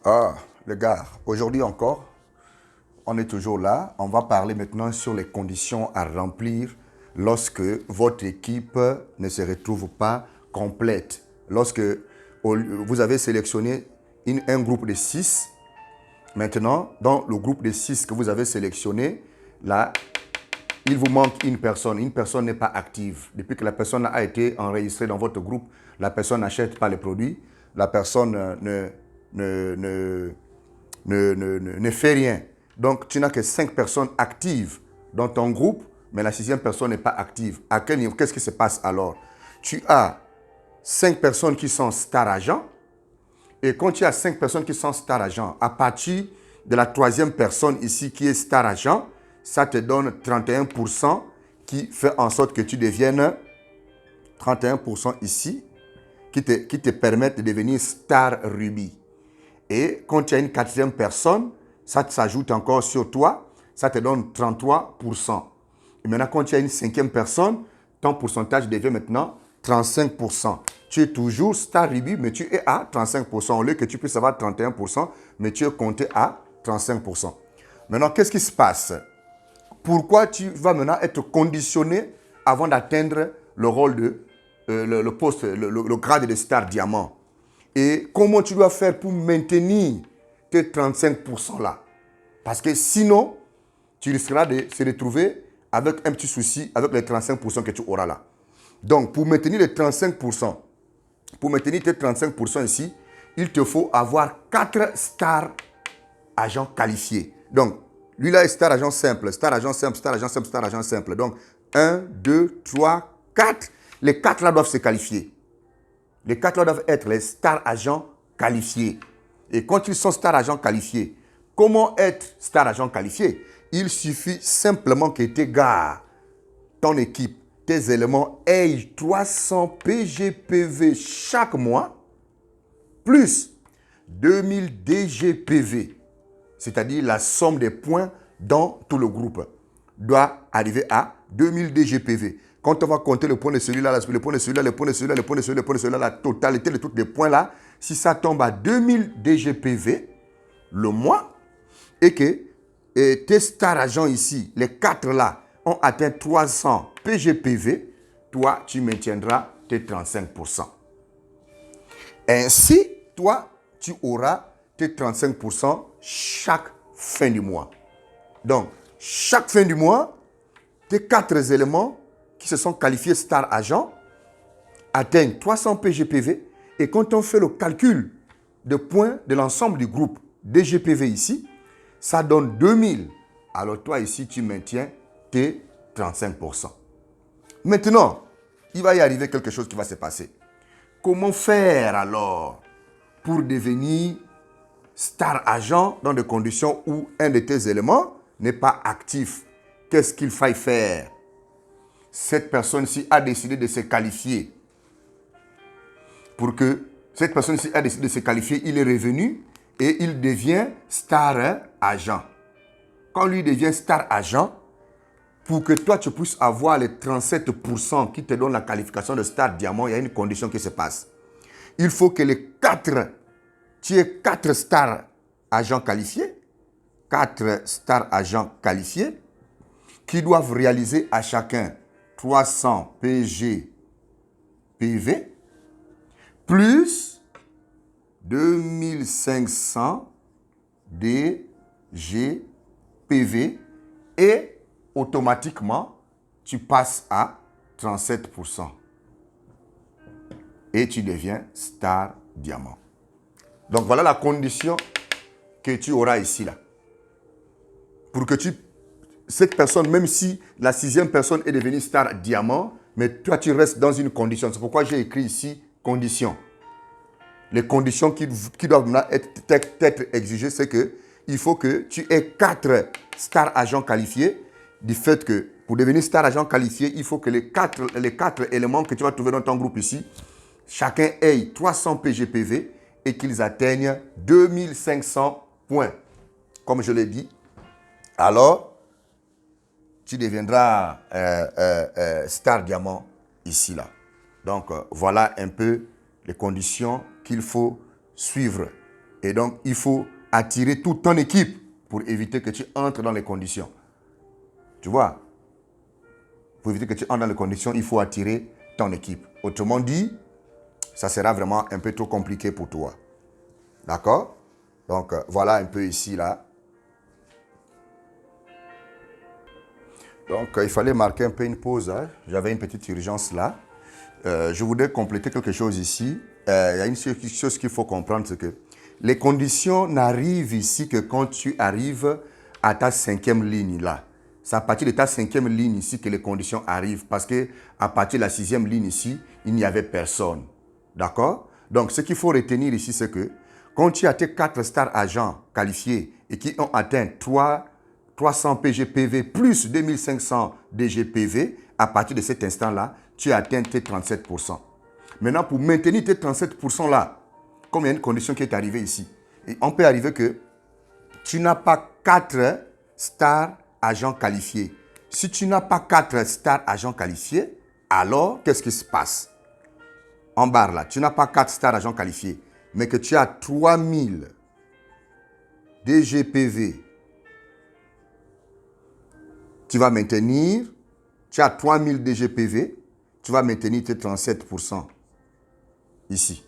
Ah, les gars, aujourd'hui encore, on est toujours là. On va parler maintenant sur les conditions à remplir lorsque votre équipe ne se retrouve pas complète. Lorsque vous avez sélectionné un groupe de 6, maintenant, dans le groupe de 6 que vous avez sélectionné, là, il vous manque une personne. Une personne n'est pas active. Depuis que la personne a été enregistrée dans votre groupe, la personne n'achète pas les produits. La personne ne fait rien. Donc, tu n'as que 5 personnes actives dans ton groupe, mais la 6e personne n'est pas active. À quel niveau? Qu'est-ce qui se passe alors? Tu as 5 personnes qui sont star agents. Et quand tu as 5 personnes qui sont star agents, à partir de la 3e personne ici qui est star agent, ça te donne 31% qui fait en sorte que tu deviennes 31% ici, qui te permettent de devenir star rubis. Et quand tu as une 4e personne, ça s'ajoute encore sur toi, ça te donne 33%. Et maintenant, quand tu as une 5e personne, ton pourcentage devient maintenant 35%. Tu es toujours star rubis, mais tu es à 35%. Au lieu que tu puisses avoir 31%, mais tu es compté à 35%. Maintenant, qu'est-ce qui se passe? Pourquoi tu vas maintenant être conditionné avant d'atteindre le rôle de le poste, le grade de star diamant? Et comment tu dois faire pour maintenir tes 35% là? Parce que sinon, tu risqueras de se retrouver avec un petit souci avec les 35% que tu auras là. Donc, pour maintenir les 35%, pour maintenir tes 35% ici, il te faut avoir 4 stars agents qualifiés. Donc, lui là est star agent simple, star agent simple, star agent simple, star agent simple. Donc, 1, 2, 3, 4. Les 4 là doivent se qualifier. Les 4 là doivent être les star agents qualifiés. Et quand ils sont star agents qualifiés, comment être star agent qualifié? Il suffit simplement que tes gars, ton équipe, tes éléments aient 300 PGPV chaque mois, plus 2000 DGPV. C'est-à-dire la somme des points dans tout le groupe doit arriver à 2000 DGPV. Quand on va compter le point de celui-là, le point de celui-là, le point de celui-là, le point de celui-là, le point de celui-là, la totalité de tous les points-là, si ça tombe à 2000 DGPV le mois et que tes stars agents ici, les 4 là, ont atteint 300 PGPV, toi, tu maintiendras tes 35%. Ainsi, toi, tu auras tes 35% chaque fin du mois. Donc, chaque fin du mois, tes 4 éléments qui se sont qualifiés star agents atteignent 300 PGPV. Et quand on fait le calcul de points de l'ensemble du groupe DGPV ici, ça donne 2000. Alors toi ici, tu maintiens tes 35%. Maintenant, il va y arriver quelque chose qui va se passer. Comment faire alors pour devenir star agent dans des conditions où un de tes éléments n'est pas actif? Qu'est-ce qu'il faille faire? Cette personne-ci a décidé de se qualifier. Pour que cette personne-ci a décidé de se qualifier, il est revenu et il devient star agent. Quand lui devient star agent, pour que toi tu puisses avoir les 37% qui te donnent la qualification de star diamant, il y a une condition qui se passe. Il faut que les 4, tu aies 4 stars agents qualifiés, 4 stars agents qualifiés, qui doivent réaliser à chacun 300 PG PV, plus 2500 DG PV, et automatiquement, tu passes à 37%. Et tu deviens star diamant. Donc voilà la condition que tu auras ici là. Pour que cette personne, même si la 6e personne est devenue star diamant, mais toi tu restes dans une condition. C'est pourquoi j'ai écrit ici conditions. Les conditions qui doivent être exigées, c'est que il faut que tu aies 4 star agents qualifiés. Du fait que pour devenir star agent qualifié, il faut que les 4 éléments que tu vas trouver dans ton groupe ici, chacun ait 300 PGPV et qu'ils atteignent 2500 points. Comme je l'ai dit, alors tu deviendras star diamant ici là. Donc voilà un peu les conditions qu'il faut suivre Et donc, il faut attirer toute ton équipe pour éviter que tu entres dans les conditions. Tu vois? Pour éviter que tu entres dans les conditions, il faut attirer ton équipe. Autrement dit, ça sera vraiment un peu trop compliqué pour toi. D'accord? Donc, voilà un peu ici, là. Donc, il fallait marquer un peu une pause. Hein. J'avais une petite urgence là. Je voudrais compléter quelque chose ici. Il y a une chose qu'il faut comprendre, c'est que les conditions n'arrivent ici que quand tu arrives à ta 5e ligne là. C'est à partir de ta 5e ligne ici que les conditions arrivent. Parce qu'à partir de la 6e ligne ici, il n'y avait personne. D'accord? Donc, ce qu'il faut retenir ici, c'est que quand tu as tes 4 stars agents qualifiés et qui ont atteint 300 PGPV plus 2500 DGPV, à partir de cet instant-là, tu atteins tes 37%. Maintenant, pour maintenir tes 37% là, comme il y a une condition qui est arrivée ici, et on peut arriver que tu n'as pas 4 stars agents qualifiés. Si tu n'as pas 4 stars agents qualifiés, alors qu'est-ce qui se passe? En barre là, tu n'as pas 4 stars agents qualifiés, mais que tu as 3000 DGPV, tu vas maintenir, tu as 3000 DGPV, tu vas maintenir tes 37% ici.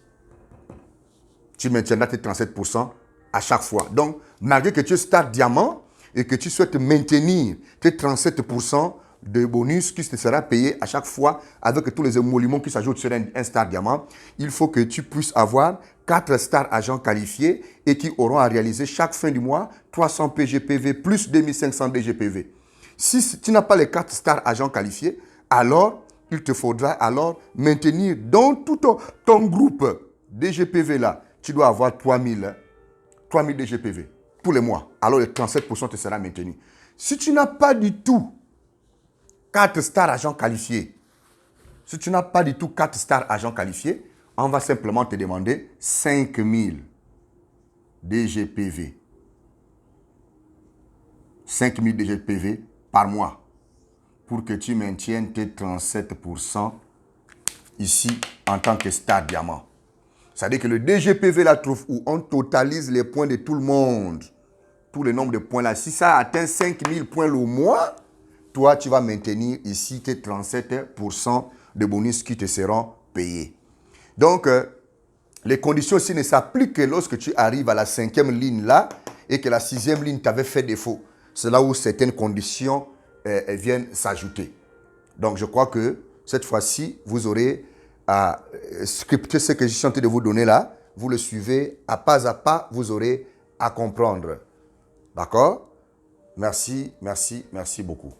Tu maintiendras tes 37% à chaque fois. Donc, malgré que tu es star diamant et que tu souhaites maintenir tes 37% de bonus qui te sera payé à chaque fois avec tous les émoluments qui s'ajoutent sur un star diamant, il faut que tu puisses avoir 4 stars agents qualifiés et qui auront à réaliser chaque fin du mois 300 PGPV plus 2500 DGPV. Si tu n'as pas les 4 stars agents qualifiés, alors il te faudra alors maintenir dans tout ton groupe DGPV là, tu dois avoir 3000 DGPV tous les mois. Alors le 37% te sera maintenu. Si tu n'as pas du tout 4 stars agents qualifiés, si tu n'as pas du tout 4 stars agents qualifiés, on va simplement te demander 5000 DGPV. 5000 DGPV par mois pour que tu maintiennes tes 37% ici en tant que star diamant. C'est-à-dire que le DGPV là trouve où on totalise les points de tout le monde. Tout le nombre de points là. Si ça atteint 5000 points le mois, toi tu vas maintenir ici tes 37% de bonus qui te seront payés. Donc, les conditions ici ne s'appliquent que lorsque tu arrives à la 5e ligne là et que la 6e ligne t'avait fait défaut. C'est là où certaines conditions viennent s'ajouter. Donc, je crois que cette fois-ci, vous aurez à scripter ce que je suis en train de vous donner là. Vous le suivez à pas, vous aurez à comprendre. D'accord? Merci, merci, merci beaucoup.